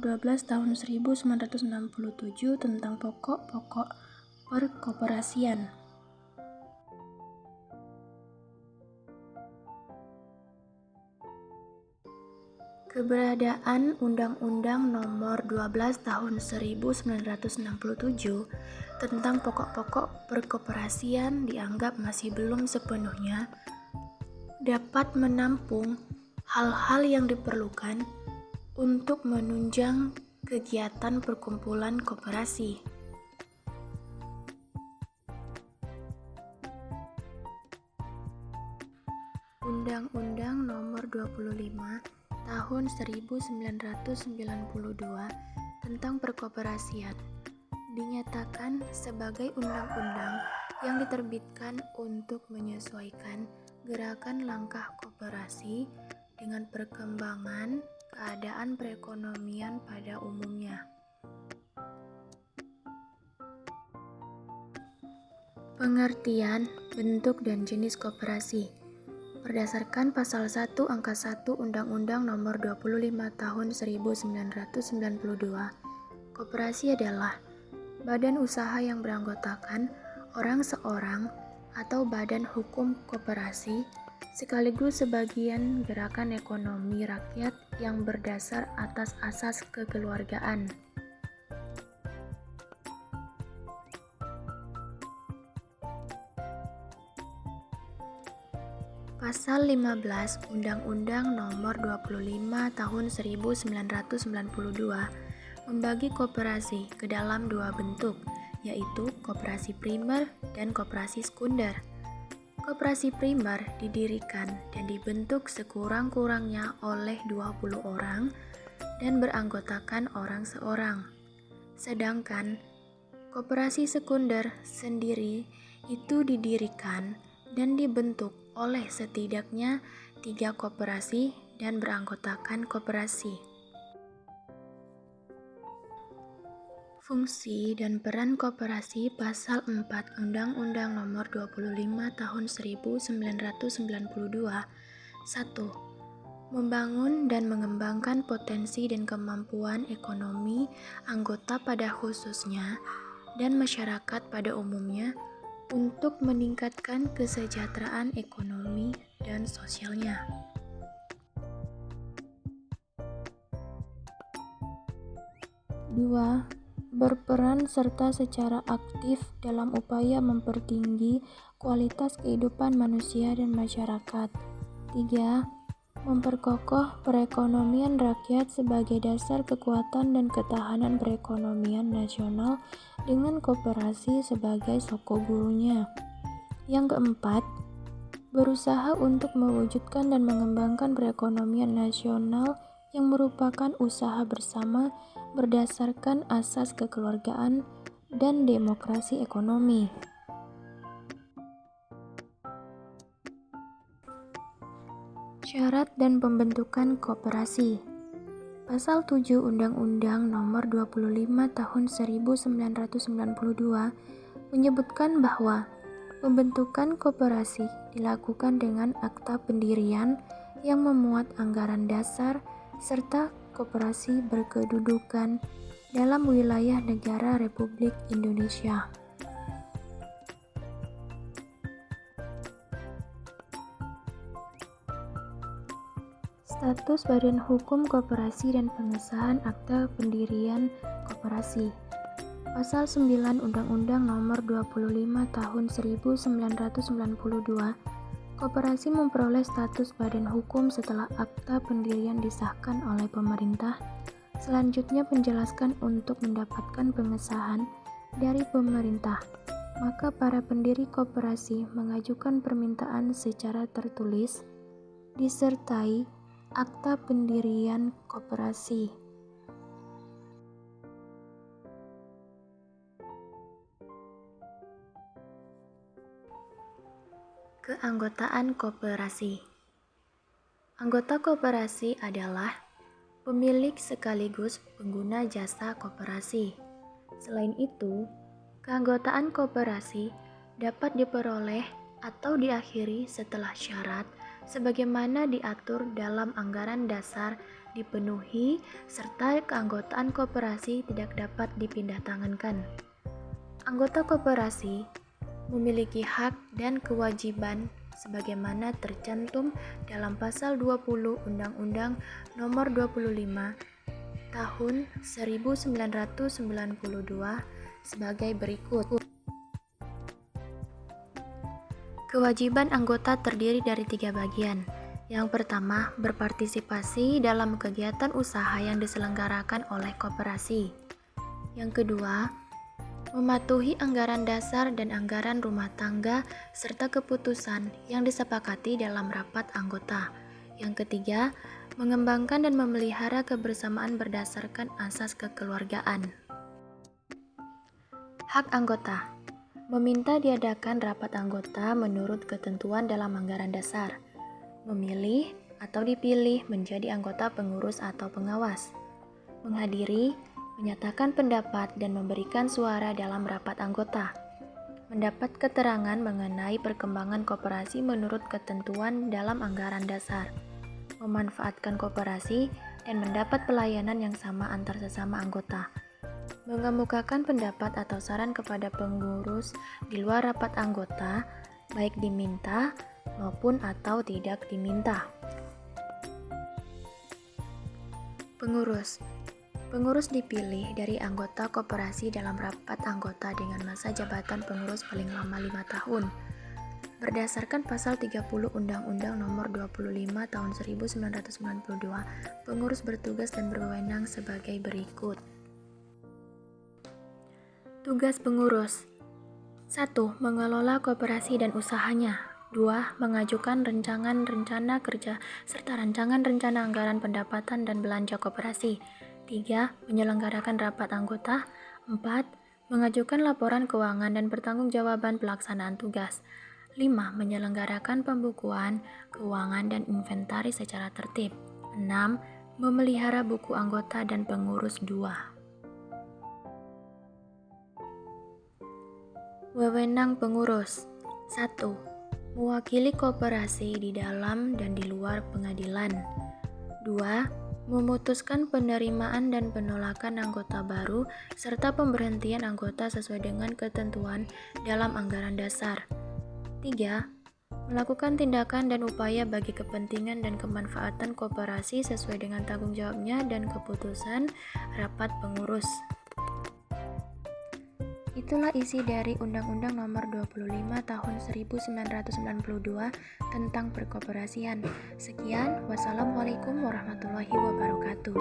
12 tahun 1967 tentang pokok-pokok perkoperasian. Keberadaan Undang-Undang Nomor 12 Tahun 1967 tentang pokok-pokok perkoperasian dianggap masih belum sepenuhnya dapat menampung hal-hal yang diperlukan untuk menunjang kegiatan perkumpulan koperasi. Undang-Undang Nomor 25 Tahun 1992 tentang perkoperasian dinyatakan sebagai undang-undang yang diterbitkan untuk menyesuaikan gerakan langkah koperasi dengan perkembangan keadaan perekonomian pada umumnya. Pengertian, bentuk, dan jenis koperasi. Berdasarkan Pasal 1 Angka 1 Undang-Undang Nomor 25 Tahun 1992, koperasi adalah badan usaha yang beranggotakan orang seorang atau badan hukum koperasi, sekaligus sebagian gerakan ekonomi rakyat yang berdasar atas asas kekeluargaan. Pasal 15 Undang-Undang Nomor 25 Tahun 1992 membagi koperasi ke dalam dua bentuk, yaitu koperasi primer dan koperasi sekunder. Koperasi primer didirikan dan dibentuk sekurang-kurangnya oleh 20 orang dan beranggotakan orang seorang. Sedangkan koperasi sekunder sendiri itu didirikan dan dibentuk oleh setidaknya 3 koperasi dan beranggotakan koperasi. Fungsi dan peran koperasi Pasal 4 Undang-Undang Nomor 25 Tahun 1992. 1. Membangun dan mengembangkan potensi dan kemampuan ekonomi anggota pada khususnya dan masyarakat pada umumnya untuk meningkatkan kesejahteraan ekonomi dan sosialnya. 2. Berperan serta secara aktif dalam upaya mempertinggi kualitas kehidupan manusia dan masyarakat. 3. Memperkokoh perekonomian rakyat sebagai dasar kekuatan dan ketahanan perekonomian nasional dengan koperasi sebagai sokogurunya. Yang keempat, berusaha untuk mewujudkan dan mengembangkan perekonomian nasional yang merupakan usaha bersama berdasarkan asas kekeluargaan dan demokrasi ekonomi. Syarat dan pembentukan koperasi. Pasal 7 Undang-Undang Nomor 25 Tahun 1992 menyebutkan bahwa pembentukan koperasi dilakukan dengan akta pendirian yang memuat anggaran dasar serta koperasi berkedudukan dalam wilayah negara Republik Indonesia. Status Badan Hukum Koperasi dan pengesahan Akta Pendirian Koperasi. Pasal 9 Undang-Undang Nomor 25 Tahun 1992, koperasi memperoleh status badan hukum setelah akta pendirian disahkan oleh pemerintah. Selanjutnya penjelaskan untuk mendapatkan pengesahan dari pemerintah, maka para pendiri koperasi mengajukan permintaan secara tertulis disertai akta pendirian koperasi. Keanggotaan koperasi. Anggota koperasi adalah pemilik sekaligus pengguna jasa koperasi. Selain itu, keanggotaan koperasi dapat diperoleh atau diakhiri setelah syarat sebagaimana diatur dalam anggaran dasar dipenuhi, serta keanggotaan koperasi tidak dapat dipindahtangankan. Anggota koperasi memiliki hak dan kewajiban sebagaimana tercantum dalam pasal 20 Undang-Undang Nomor 25 Tahun 1992 sebagai berikut. Kewajiban anggota terdiri dari 3 bagian. Yang pertama, berpartisipasi dalam kegiatan usaha yang diselenggarakan oleh koperasi. Yang kedua, mematuhi anggaran dasar dan anggaran rumah tangga serta keputusan yang disepakati dalam rapat anggota. Yang ketiga, mengembangkan dan memelihara kebersamaan berdasarkan asas kekeluargaan. Hak anggota meminta diadakan rapat anggota menurut ketentuan dalam anggaran dasar, memilih atau dipilih menjadi anggota pengurus atau pengawas, menghadiri, menyatakan pendapat dan memberikan suara dalam rapat anggota, mendapat keterangan mengenai perkembangan koperasi menurut ketentuan dalam anggaran dasar, memanfaatkan koperasi dan mendapat pelayanan yang sama antar sesama anggota, mengemukakan pendapat atau saran kepada pengurus di luar rapat anggota, baik diminta maupun atau tidak diminta. Pengurus dipilih dari anggota koperasi dalam rapat anggota dengan masa jabatan pengurus paling lama 5 tahun. Berdasarkan pasal 30 Undang-Undang Nomor 25 Tahun 1992, pengurus bertugas dan berwenang sebagai berikut. Tugas pengurus: 1. Mengelola koperasi dan usahanya. 2. Mengajukan rancangan rencana kerja serta rancangan rencana anggaran pendapatan dan belanja koperasi. 3. Menyelenggarakan rapat anggota. 4. Mengajukan laporan keuangan dan pertanggungjawaban pelaksanaan tugas. 5. Menyelenggarakan pembukuan, keuangan, dan inventaris secara tertib. 6. Memelihara buku anggota dan pengurus 2. Wewenang pengurus: 1. Mewakili koperasi di dalam dan di luar pengadilan. 2. Memutuskan penerimaan dan penolakan anggota baru serta pemberhentian anggota sesuai dengan ketentuan dalam anggaran dasar. 3. Melakukan tindakan dan upaya bagi kepentingan dan kemanfaatan koperasi sesuai dengan tanggung jawabnya dan keputusan rapat pengurus. Itulah isi dari Undang-Undang Nomor 25 Tahun 1992 tentang perkoperasian. Sekian, wassalamualaikum warahmatullahi wabarakatuh.